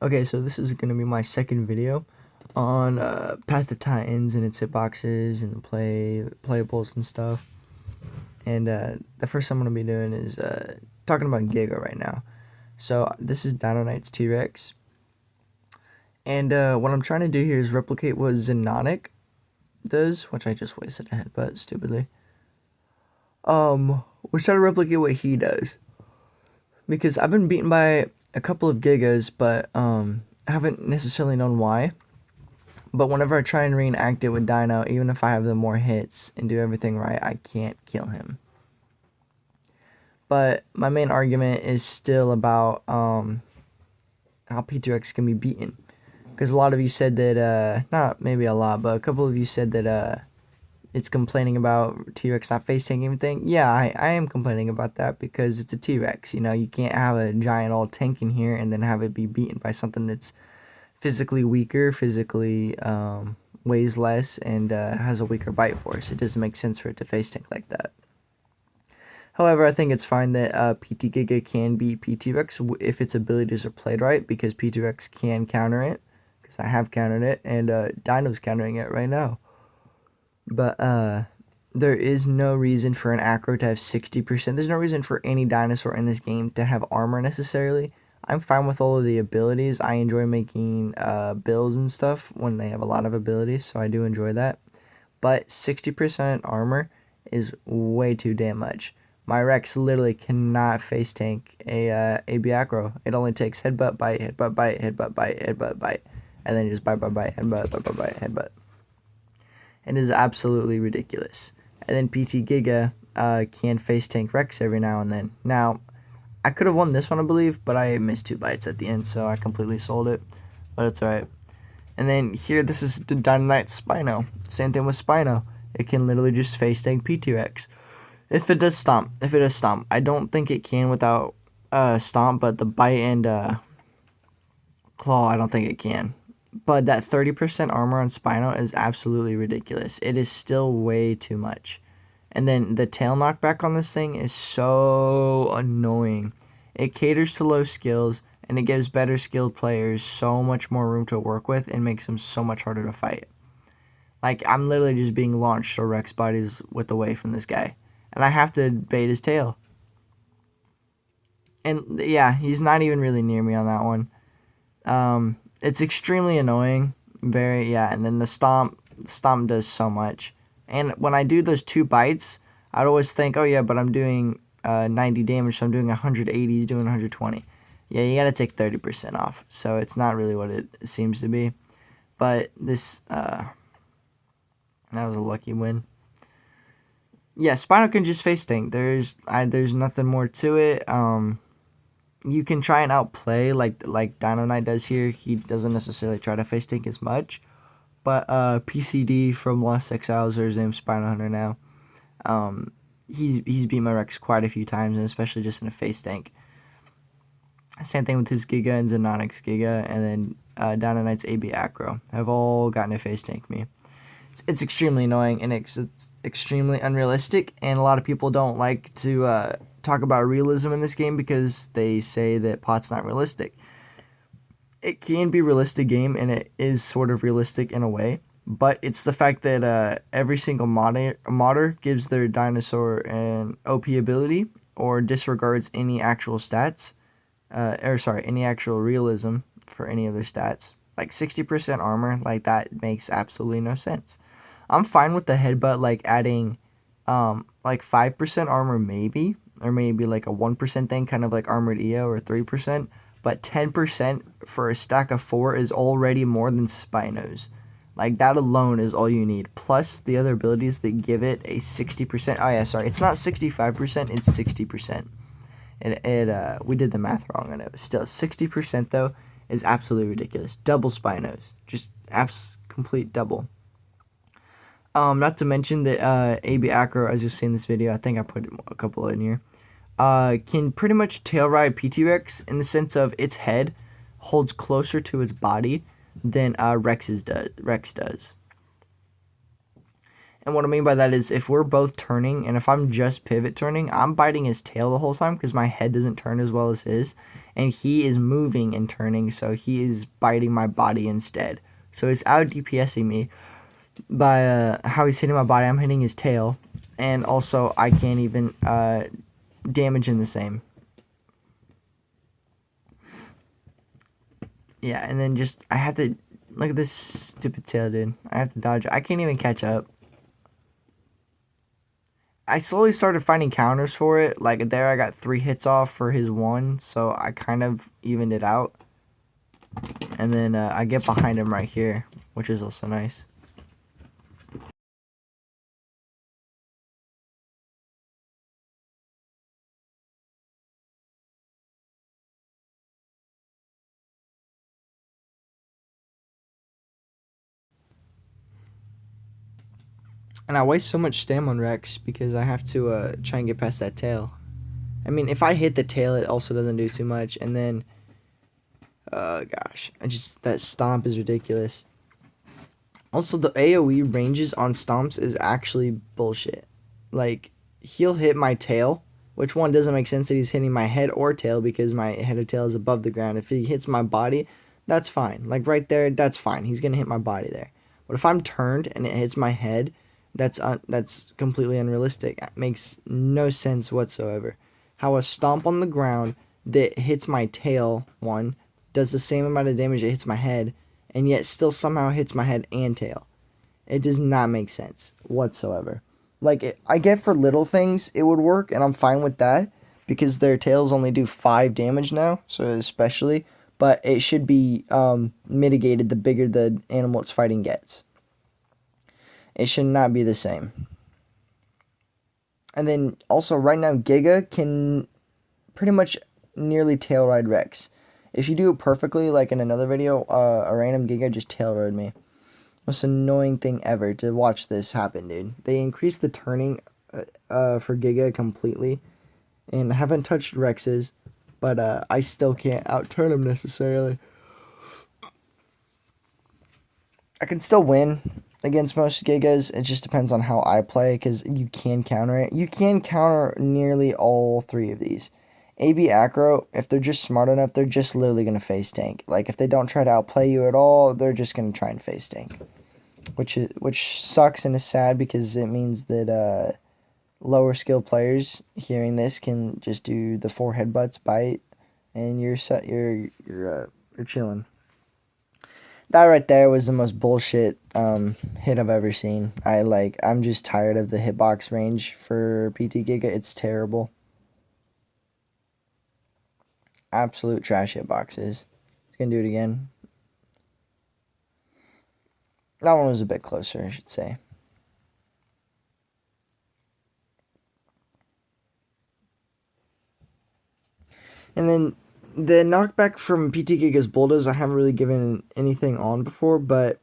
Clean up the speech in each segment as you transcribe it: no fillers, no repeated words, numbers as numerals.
Okay, so this is going to be my second video on Path of Titans and its hitboxes and playables and stuff. And the first I'm going to be doing is talking about Giga right now. So this is Dino Knight's T-Rex. And what I'm trying to do here is replicate what Xenonic does, which I just wasted a headbutt stupidly. We're trying to replicate what he does. Because I've been beaten by a couple of Gigas, but I haven't necessarily known why. But whenever I try and reenact it with Dino, even if I have the more hits and do everything right, I can't kill him. But my main argument is still about how P2X can be beaten. Because a lot of you said that, not maybe a lot, but a couple of you said that it's complaining about T-Rex not face tanking everything. Yeah, I am complaining about that because it's a T-Rex. You know, you can't have a giant old tank in here and then have it be beaten by something that's physically weaker, physically weighs less, and has a weaker bite force. It doesn't make sense for it to face tank like that. However, I think it's fine that PT Giga can beat PT-Rex if its abilities are played right, because PT-Rex can counter it, because I have countered it, and Dino's countering it right now. But there is no reason for an acro to have 60%. There's no reason for any dinosaur in this game to have armor necessarily. I'm fine with all of the abilities. I enjoy making builds and stuff when they have a lot of abilities, so I do enjoy that. But 60% armor is way too damn much. My Rex literally cannot face tank a AB acro. It only takes headbutt, bite, headbutt, bite, headbutt, bite, headbutt, bite, and then just bite, headbutt, bite, headbutt. It is absolutely ridiculous. And then PT Giga can face tank Rex every now and then. Now, I could have won this one, I believe, but I missed 2 bites at the end, so I completely sold it. But it's alright. And then here, this is the Dino Knight Spino. Same thing with Spino. It can literally just face tank PT-Rex. If it does stomp. I don't think it can without stomp, but the bite and claw, I don't think it can. But that 30% armor on Spino is absolutely ridiculous. It is still way too much. And then the tail knockback on this thing is so annoying. It caters to low skills, and it gives better skilled players so much more room to work with and makes them so much harder to fight. Like, I'm literally just being launched so Rex bodies width away from this guy. And I have to bait his tail. And yeah, he's not even really near me on that one. It's extremely annoying. And then the stomp does so much. And when I do those 2 bites, I'd always think, oh yeah, but I'm doing 90 damage, so I'm doing 180, he's doing 120. Yeah, you gotta take 30% off. So it's not really what it seems to be. But this, that was a lucky win. Yeah, Spino can just face tank. There's nothing more to it. You can try and outplay like Dino Knight does here. He doesn't necessarily try to face tank as much. But PCD from Lost Exiles, or his name's Spino Hunter now. He's beat my Rex quite a few times, and especially just in a face tank. Same thing with his Giga and Xenonic's Giga, and then Dino Knight's AB Acro have all gotten to face tank me. It's extremely annoying, and it's extremely unrealistic, and a lot of people don't like to talk about realism in this game because they say that pot's not realistic. It can be a realistic game, and it is sort of realistic in a way, but it's the fact that every single modder gives their dinosaur an OP ability or disregards any actual stats, any actual realism for any of their stats. Like 60% armor, like that makes absolutely no sense. I'm fine with the headbutt, like adding like 5% armor maybe, or maybe like a 1% thing, kind of like Armored EO or 3%, but 10% for a stack of 4 is already more than Spino's. Like, that alone is all you need, plus the other abilities that give it a 60%. Oh yeah, sorry, it's not 65%, it's 60%. We did the math wrong on it. Still, 60% though is absolutely ridiculous. Double Spino's, just complete double. Not to mention that AB Acro, as you'll see in this video, I think I put a couple in here, can pretty much tail ride PT-Rex in the sense of its head holds closer to its body than Rex does. And what I mean by that is if we're both turning, and if I'm just pivot turning, I'm biting his tail the whole time because my head doesn't turn as well as his. and he is moving and turning, so he is biting my body instead. So he's out DPSing me by how he's hitting my body. I'm hitting his tail, and also I can't even damage him the same. Yeah, and then just I have to look at this stupid tail, dude. I have to dodge. I can't even catch up. I slowly started finding counters for it. Like there, I got 3 hits off for his 1, so I kind of evened it out. And then I get behind him right here, which is also nice. And I waste so much stam on Rex because I have to try and get past that tail. I mean, if I hit the tail, it also doesn't do too much. And then, gosh, that stomp is ridiculous. Also, the AoE ranges on stomps is actually bullshit. Like, he'll hit my tail, which one doesn't make sense that he's hitting my head or tail because my head or tail is above the ground. If he hits my body, that's fine. Like, right there, that's fine. He's going to hit my body there. But if I'm turned and it hits my head, that's completely unrealistic. It makes no sense whatsoever. How a stomp on the ground that hits my tail, one, does the same amount of damage it hits my head, and yet still somehow hits my head and tail. It does not make sense whatsoever. Like, I get for little things it would work, and I'm fine with that, because their tails only do 5 damage now, so especially, but it should be mitigated the bigger the animal it's fighting gets. It should not be the same. And then also right now Giga can pretty much nearly tail ride Rex. If you do it perfectly, like in another video, a random Giga just tail rode me. Most annoying thing ever to watch this happen, dude. They increased the turning for Giga completely, and I haven't touched Rex's, but I still can't outturn him necessarily. I can still win against most Gigas. It just depends on how I play, because you can counter it. You can counter nearly all 3 of these. AB Acro, if they're just smart enough, they're just literally going to face tank. Like, if they don't try to outplay you at all, they're just going to try and face tank. Which sucks and is sad, because it means that lower skill players hearing this can just do the 4 headbutts, bite, and you're chilling. That right there was the most bullshit hit I've ever seen. I'm just tired of the hitbox range for PT Giga. It's terrible. Absolute trash hitboxes. He's gonna do it again. That one was a bit closer, I should say. And then the knockback from PT Giga's bulldoze, I haven't really given anything on before, but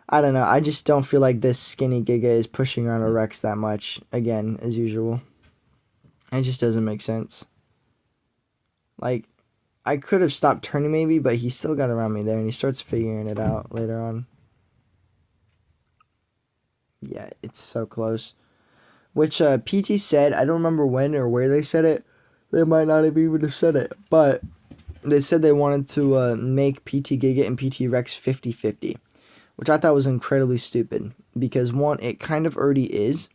I don't know. I just don't feel like this skinny Giga is pushing around a Rex that much, again, as usual. It just doesn't make sense. Like, I could have stopped turning maybe, but he still got around me there, and he starts figuring it out later on. Yeah, it's so close. Which PT said, I don't remember when or where they said it. They might not have even have said it, but they said they wanted to make PT Giga and PT Rex 50-50, which I thought was incredibly stupid, because one, it kind of already is,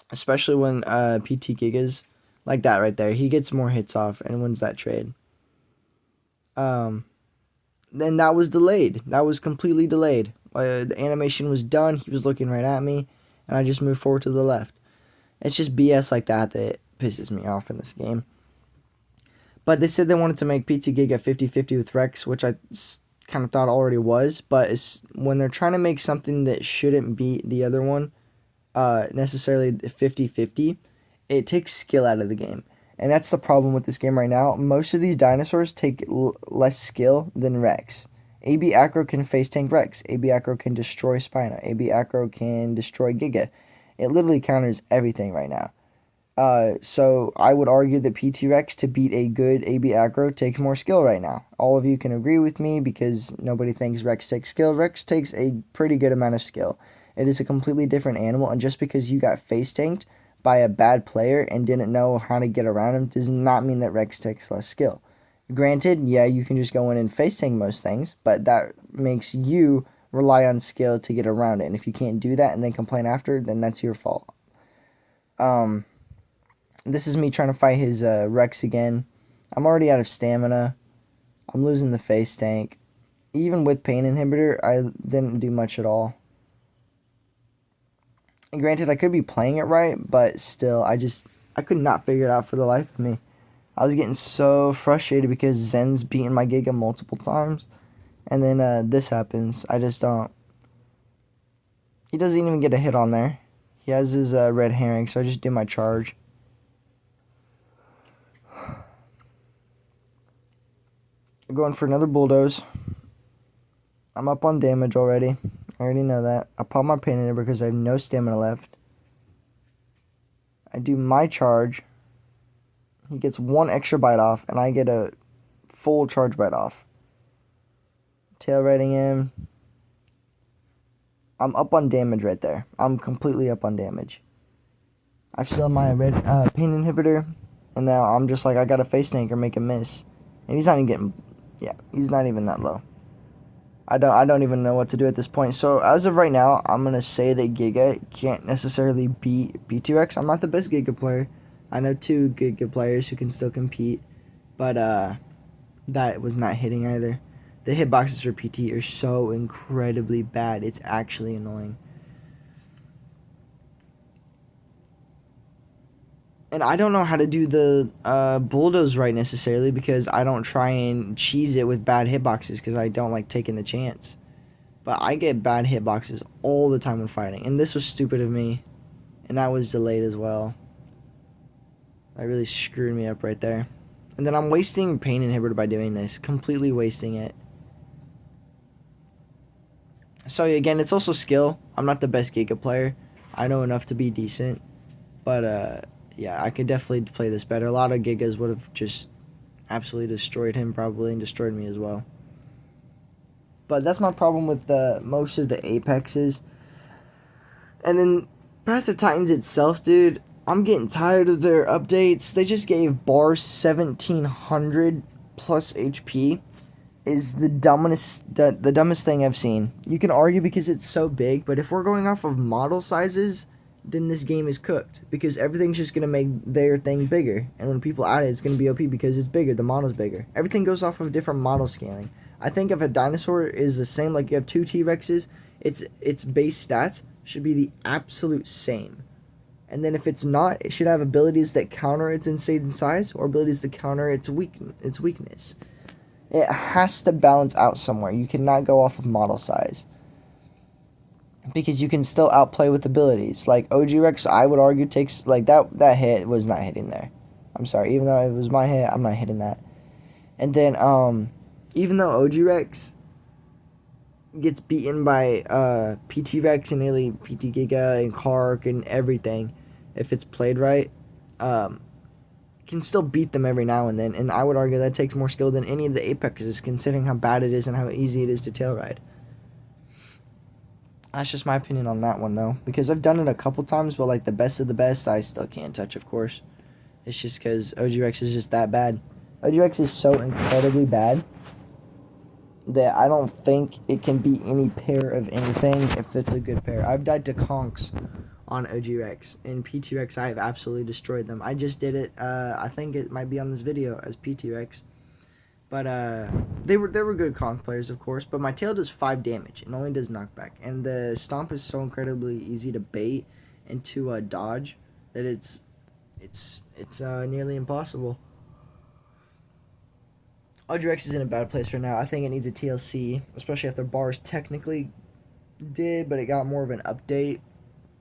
especially when PT Giga's like that right there. He gets more hits off and wins that trade. Then that was delayed. That was completely delayed. The animation was done. He was looking right at me, and I just moved forward to the left. It's just BS like that that pisses me off in this game. But they said they wanted to make PT Giga 50-50 with Rex, which I kind of thought already was. But when they're trying to make something that shouldn't be the other one necessarily 50-50, it takes skill out of the game. And that's the problem with this game right now. Most of these dinosaurs take less skill than Rex. AB Acro can face tank Rex. AB Acro can destroy Spino. AB Acro can destroy Giga. It literally counters everything right now. So I would argue that PT Rex to beat a good AB Acro takes more skill right now. All of you can agree with me because nobody thinks Rex takes skill. Rex takes a pretty good amount of skill. It is a completely different animal, and just because you got face tanked by a bad player and didn't know how to get around him does not mean that Rex takes less skill. Granted, yeah, you can just go in and face tank most things, but that makes you rely on skill to get around it. And if you can't do that and then complain after, then that's your fault. This is me trying to fight his Rex again. I'm already out of stamina. I'm losing the face tank. Even with pain inhibitor, I didn't do much at all. And granted, I could be playing it right, but still, I could not figure it out for the life of me. I was getting so frustrated because Zen's beaten my Giga multiple times. And then this happens. I just don't. He doesn't even get a hit on there. He has his red herring, so I just do my charge. Going for another bulldoze. I'm up on damage already. I already know that. I pop my pain inhibitor because I have no stamina left. I do my charge. He gets one extra bite off, and I get a full charge bite off. Tail riding him. I'm up on damage right there. I'm completely up on damage. I still have my red pain inhibitor, and now I'm just like, I gotta face tank or make a miss. And he's not even getting, yeah, he's not even that low. I don't even know what to do at this point. So as of right now, I'm gonna say that Giga can't necessarily beat B2X. I'm not the best Giga player. I know 2 Giga players who can still compete, but that was not hitting either. The hitboxes for PT are so incredibly bad. It's actually annoying. And I don't know how to do the bulldoze right necessarily because I don't try and cheese it with bad hitboxes because I don't like taking the chance. But I get bad hitboxes all the time when fighting. And this was stupid of me. And that was delayed as well. That really screwed me up right there. And then I'm wasting pain inhibitor by doing this. Completely wasting it. So again, it's also skill. I'm not the best Giga player. I know enough to be decent. But yeah, I could definitely play this better. A lot of Gigas would have just absolutely destroyed him probably and destroyed me as well. But that's my problem with most of the Apexes. And then Path of Titans itself, dude, I'm getting tired of their updates. They just gave Bar 1700 plus HP. Is the dumbest thing I've seen. You can argue because it's so big, but if we're going off of model sizes, then this game is cooked because everything's just going to make their thing bigger. And when people add it, it's going to be OP because it's bigger. The model's bigger. Everything goes off of different model scaling. I think if a dinosaur is the same, like you have 2 T-Rexes, its base stats should be the absolute same. And then if it's not, it should have abilities that counter its insane size or abilities that counter its weakness. It has to balance out somewhere. You cannot go off of model size. Because you can still outplay with abilities. Like OG Rex, I would argue, takes... Like, that hit was not hitting there. I'm sorry. Even though it was my hit, I'm not hitting that. And then, even though OG Rex gets beaten by PT Rex and nearly PT Giga and Kark and everything, if it's played right, can still beat them every now and then. And I would argue that takes more skill than any of the Apexes, considering how bad it is and how easy it is to tail ride. That's just my opinion on that one, though. Because I've done it a couple times, but, like, the best of the best, I still can't touch, of course. It's just because OG Rex is just that bad. OG Rex is so incredibly bad that I don't think it can be any pair of anything if it's a good pair. I've died to Conks on OG Rex. And PT Rex, I have absolutely destroyed them. I just did it, I think it might be on this video as PT Rex. But they were good Conk players, of course. But my tail does 5 damage and only does knockback. And the stomp is so incredibly easy to bait and to dodge that it's nearly impossible. OGX is in a bad place right now. I think it needs a TLC, especially after bars technically did, but it got more of an update.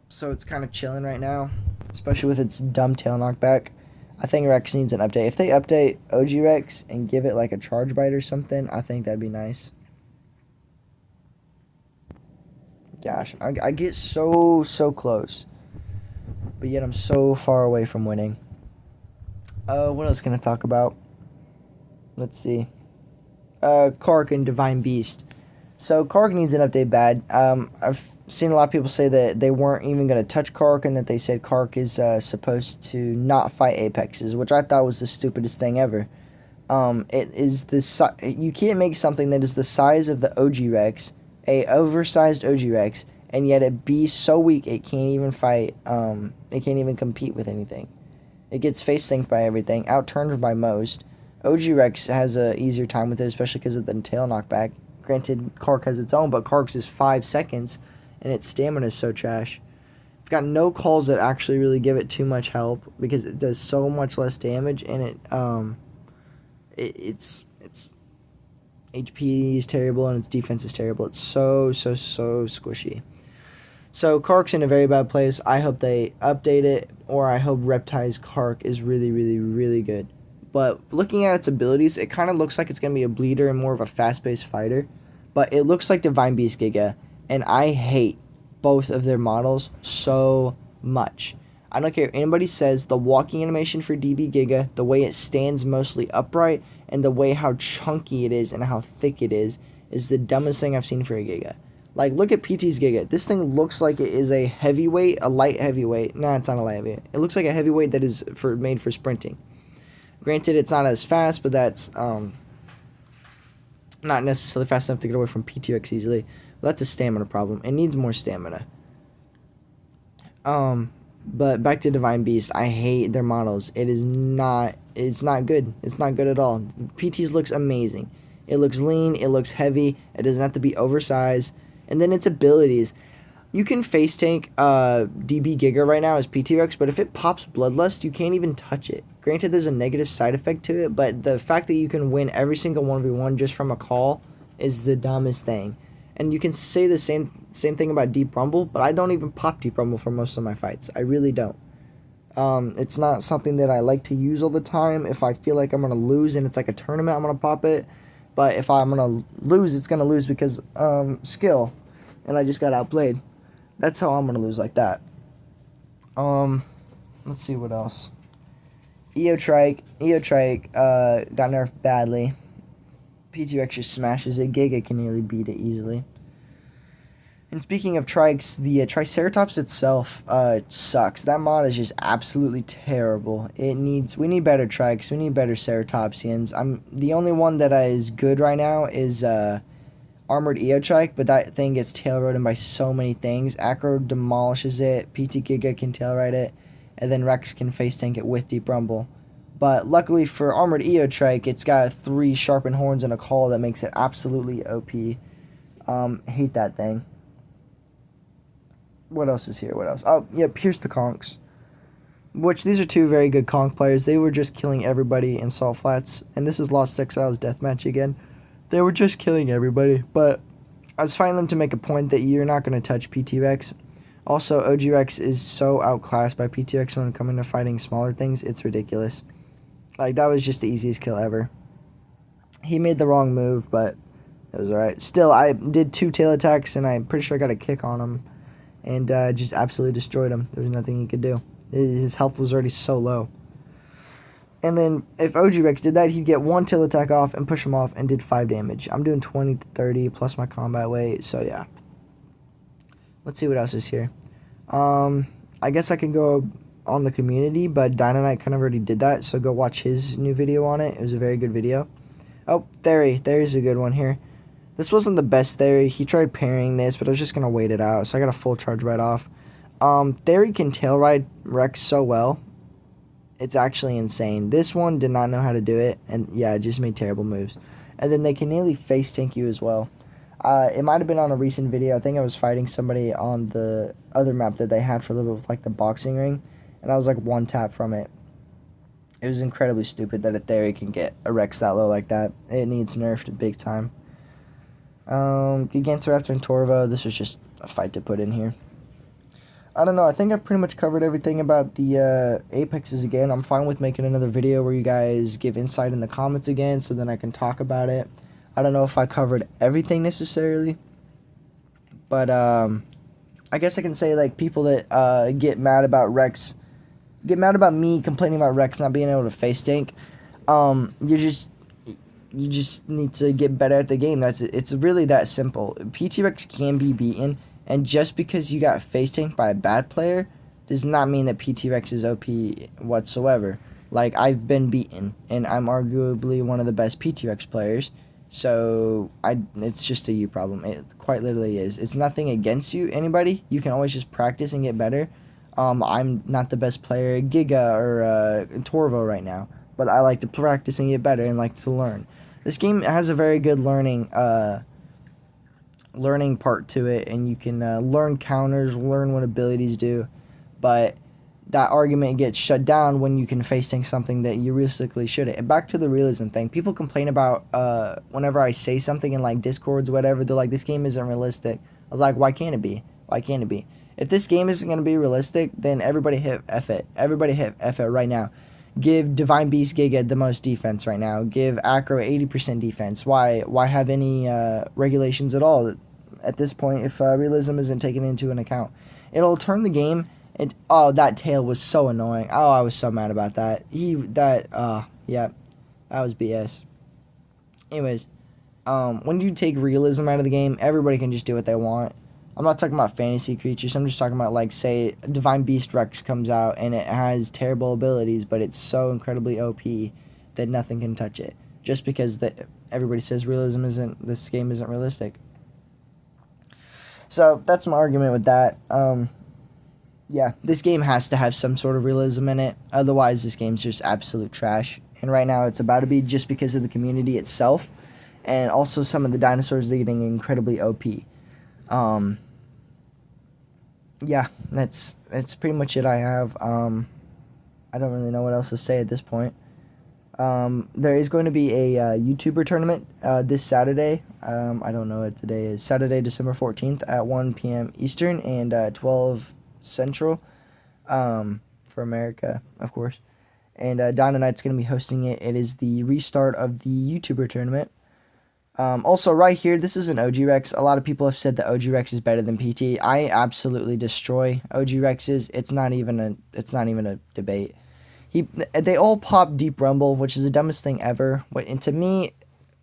So it's kind of chilling right now, especially with its dumb tail knockback. I think Rex needs an update. If they update OG Rex and give it like a charge bite or something, I think that'd be nice. Gosh, I get so close, but yet I'm so far away from winning. What else can I talk about? Let's see. Kark and Divine Beast. So Kark needs an update bad. I've seen a lot of people say that they weren't even going to touch Kark and that they said Kark is supposed to not fight Apexes, which I thought was the stupidest thing ever. It is you can't make something that is the size of the OG Rex, a oversized OG Rex, and yet it be so weak it can't even fight. It can't even compete with anything. It gets face tanked by everything, outturned by most. OG Rex has a easier time with it, especially because of the tail knockback. Granted, Kark has its own, but Kark's is 5 seconds, and its stamina is so trash. It's got no calls that actually really give it too much help because it does so much less damage, and its HP is terrible and its defense is terrible. It's so squishy. So Kark's in a very bad place. I hope they update it, or I hope Reptile's Kark is really good. But looking at its abilities, it kind of looks like it's going to be a bleeder and more of a fast-paced fighter. But it looks like Divine Beast Giga, and I hate both of their models so much. I don't care if anybody says the walking animation for DB Giga, the way it stands mostly upright, and the way how chunky it is and how thick it is the dumbest thing I've seen for a Giga. Like, look at PT's Giga. This thing looks like it is a heavyweight, a light heavyweight. Nah, it's not a light heavyweight. It looks like a heavyweight that is made for sprinting. Granted, it's not as fast, but that's not necessarily fast enough to get away from PTX easily. But that's a stamina problem. It needs more stamina. But back to Divine Beast. I hate their models. It's not good. It's not good at all. PT's looks amazing. It looks lean. It looks heavy. It doesn't have to be oversized. And then its abilities. You can face tank DB Giga right now as PT Rex, but if it pops Bloodlust, you can't even touch it. Granted, there's a negative side effect to it, but the fact that you can win every single 1v1 just from a call is the dumbest thing. And you can say the same thing about Deep Rumble, but I don't even pop Deep Rumble for most of my fights. I really don't. It's not something that I like to use all the time. If I feel like I'm going to lose and it's like a tournament, I'm going to pop it. But if I'm going to lose, it's going to lose because skill. And I just got outplayed. That's how I'm going to lose like that. Let's see what else. Eotrike got nerfed badly. PTX just smashes it. Giga can nearly beat it easily. And speaking of trikes, the Triceratops itself sucks. That mod is just absolutely terrible. We need better trikes. We need better Ceratopsians. The only one that is good right now is Armored Eotrike, but that thing gets tail rodden by so many things. Acro demolishes it. PT Giga can tail ride it, and then Rex can face tank it with Deep Rumble. But luckily for Armored Eotrike, it's got 3 sharpened horns and a call that makes it absolutely OP. Hate that thing. What else is here? What else? Oh, yeah, Pierce the Conks. Which, these are 2 very good Conk players. They were just killing everybody in Salt Flats. And this is Lost Exiles Deathmatch again. They were just killing everybody. But I was fighting them to make a point that you're not going to touch PT Rex. Also, OG Rex is so outclassed by PT Rex when it comes to fighting smaller things. It's ridiculous. Like, that was just the easiest kill ever. He made the wrong move, but it was alright. Still, I did 2 tail attacks, and I'm pretty sure I got a kick on him. And just absolutely destroyed him. There was nothing he could do. His health was already so low. And then, if OG Rex did that, he'd get 1 tail attack off and push him off and did 5 damage. I'm doing 20 to 30 plus my combat weight, so yeah. Let's see what else is here. I guess I can go on the community, but Dynamite kind of already did that, so go watch his new video on it. It was a very good video. Oh, Theory's a good one here. This wasn't the best Theory. He tried parrying this, but I was just going to wait it out, so I got a full charge right off. Theory can tail ride Rex so well. It's actually insane. This one did not know how to do it, and yeah, it just made terrible moves. And then they can nearly face tank you as well. It might have been on a recent video. I think I was fighting somebody on the other map that they had for a little bit with like the boxing ring, and I was like 1 tap from it. It was incredibly stupid that a Theory can get a Rex that low like that. It needs nerfed big time. Gigantoraptor and Torvo, this was just a fight to put in here. I don't know, I think I've pretty much covered everything about the Apexes again. I'm fine with making another video where you guys give insight in the comments again, so then I can talk about it. I don't know if I covered everything necessarily, but I guess I can say, like, people that get mad about me complaining about Rex not being able to face tank, you just need to get better at the game. It's really that simple. PT Rex can be beaten, and just because you got face tanked by a bad player does not mean that PT Rex is OP whatsoever. Like, I've been beaten, and I'm arguably one of the best PT Rex players. So it's just a you problem. It quite literally is. It's nothing against you, anybody. You can always just practice and get better. I'm not the best player at Giga or Torvo right now, but I like to practice and get better and like to learn. This game has a very good learning part to it, and you can learn counters, learn what abilities do, but that argument gets shut down when you can face tank something that you realistically shouldn't. And back to the realism thing, people complain about whenever I say something in like Discords or whatever, they're like, this game isn't realistic. I was like, why can't it be? Why can't it be? If this game isn't going to be realistic, then everybody hit F it. Everybody hit F it right now. Give Divine Beast Giga the most defense right now. Give Acro 80% defense. Why have any regulations at all at this point if realism isn't taken into an account? It'll turn the game. And oh, that tail was so annoying. Oh, I was so mad about that. Yeah, that was BS. Anyways, when you take realism out of the game, everybody can just do what they want. I'm not talking about fantasy creatures. I'm just talking about, like, say, Divine Beast Rex comes out and it has terrible abilities, but it's so incredibly OP that nothing can touch it. Just because everybody says this game isn't realistic. So that's my argument with that. Yeah, this game has to have some sort of realism in it. Otherwise, this game's just absolute trash. And right now, it's about to be just because of the community itself, and also some of the dinosaurs are getting incredibly OP. Yeah, that's pretty much it I have. I don't really know what else to say at this point. There is going to be a YouTuber tournament this Saturday. I don't know what today is. Saturday, December 14th at 1 p.m. Eastern and 12 Central for America, of course. And Dynamite's going to be hosting it. It is the restart of the YouTuber tournament. Also, right here, this is an OG Rex. A lot of people have said that OG Rex is better than PT. I absolutely destroy OG Rexes. It's not even a debate. They all pop Deep Rumble, which is the dumbest thing ever. And to me,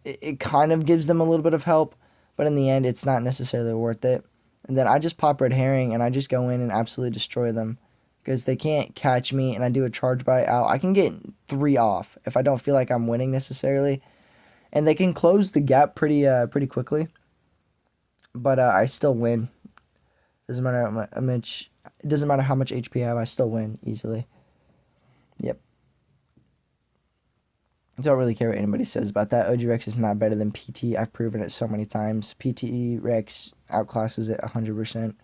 it kind of gives them a little bit of help, but in the end, it's not necessarily worth it. And then I just pop Red Herring, and I just go in and absolutely destroy them because they can't catch me, and I do a charge bite out. I can get 3 off if I don't feel like I'm winning necessarily. And they can close the gap pretty quickly, but I still win. Doesn't matter how much. It doesn't matter how much HP I have. I still win easily. Yep. I don't really care what anybody says about that. OG Rex is not better than PT. I've proven it so many times. PT Rex outclasses it 100%.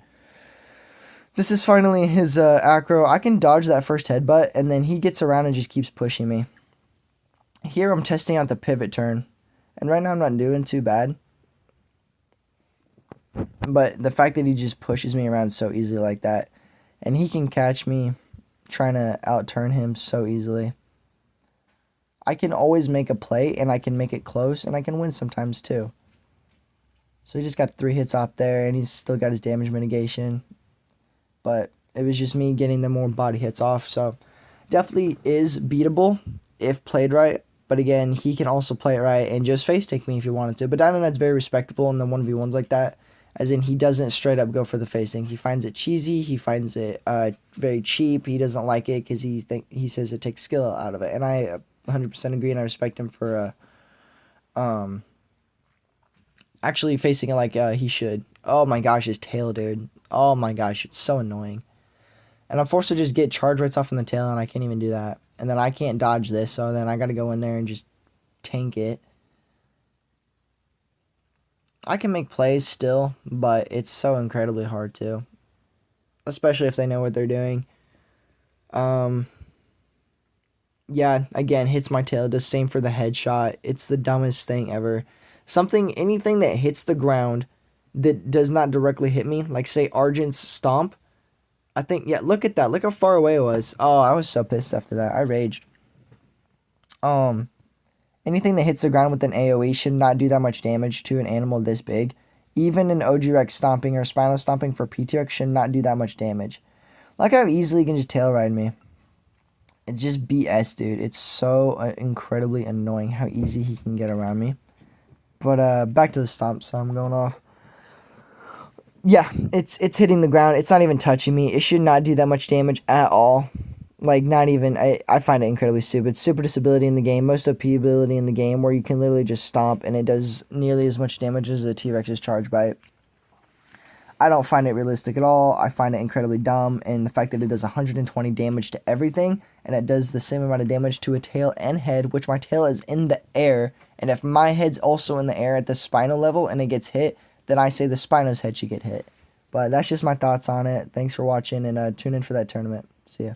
This is finally his acro. I can dodge that first headbutt, and then he gets around and just keeps pushing me. Here I'm testing out the pivot turn. And right now I'm not doing too bad. But the fact that he just pushes me around so easily like that. And he can catch me trying to outturn him so easily. I can always make a play, and I can make it close, and I can win sometimes too. So he just got 3 hits off there, and he's still got his damage mitigation. But it was just me getting the more body hits off. So definitely is beatable if played right. But again, he can also play it right and just face take me if he wanted to. But Dynamite's very respectable in the 1v1s like that. As in, he doesn't straight up go for the face thing. He finds it cheesy. He finds it very cheap. He doesn't like it because he says it takes skill out of it. And I 100% agree, and I respect him for actually facing it like he should. Oh my gosh, his tail, dude. Oh my gosh, it's so annoying. And I'm forced to just get charge rates off on the tail, and I can't even do that. And then I can't dodge this, so then I got to go in there and just tank it. I can make plays still, but it's so incredibly hard to. Especially if they know what they're doing. Yeah, again, hits my tail. Does same for the headshot. It's the dumbest thing ever. Anything that hits the ground that does not directly hit me, like say Argent's Stomp. I think, yeah, look at that. Look how far away it was. Oh, I was so pissed after that. I raged. Anything that hits the ground with an AoE should not do that much damage to an animal this big. Even an OG Rex stomping or Spino stomping for PT Rex should not do that much damage. Like how easily you can just tail ride me. It's just BS, dude. It's so incredibly annoying how easy he can get around me. But back to the stomp, so I'm going off. Yeah, it's hitting the ground. It's not even touching me. It should not do that much damage at all. Like, not even. I find it incredibly stupid. Super disability in the game, most OP ability in the game, where you can literally just stomp and it does nearly as much damage as a T-Rex's charge bite. I don't find it realistic at all. I find it incredibly dumb, and the fact that it does 120 damage to everything, and it does the same amount of damage to a tail and head, which my tail is in the air, and if my head's also in the air at the spinal level and it gets hit, then I say the Spino's head should get hit. But that's just my thoughts on it. Thanks for watching, and tune in for that tournament. See ya.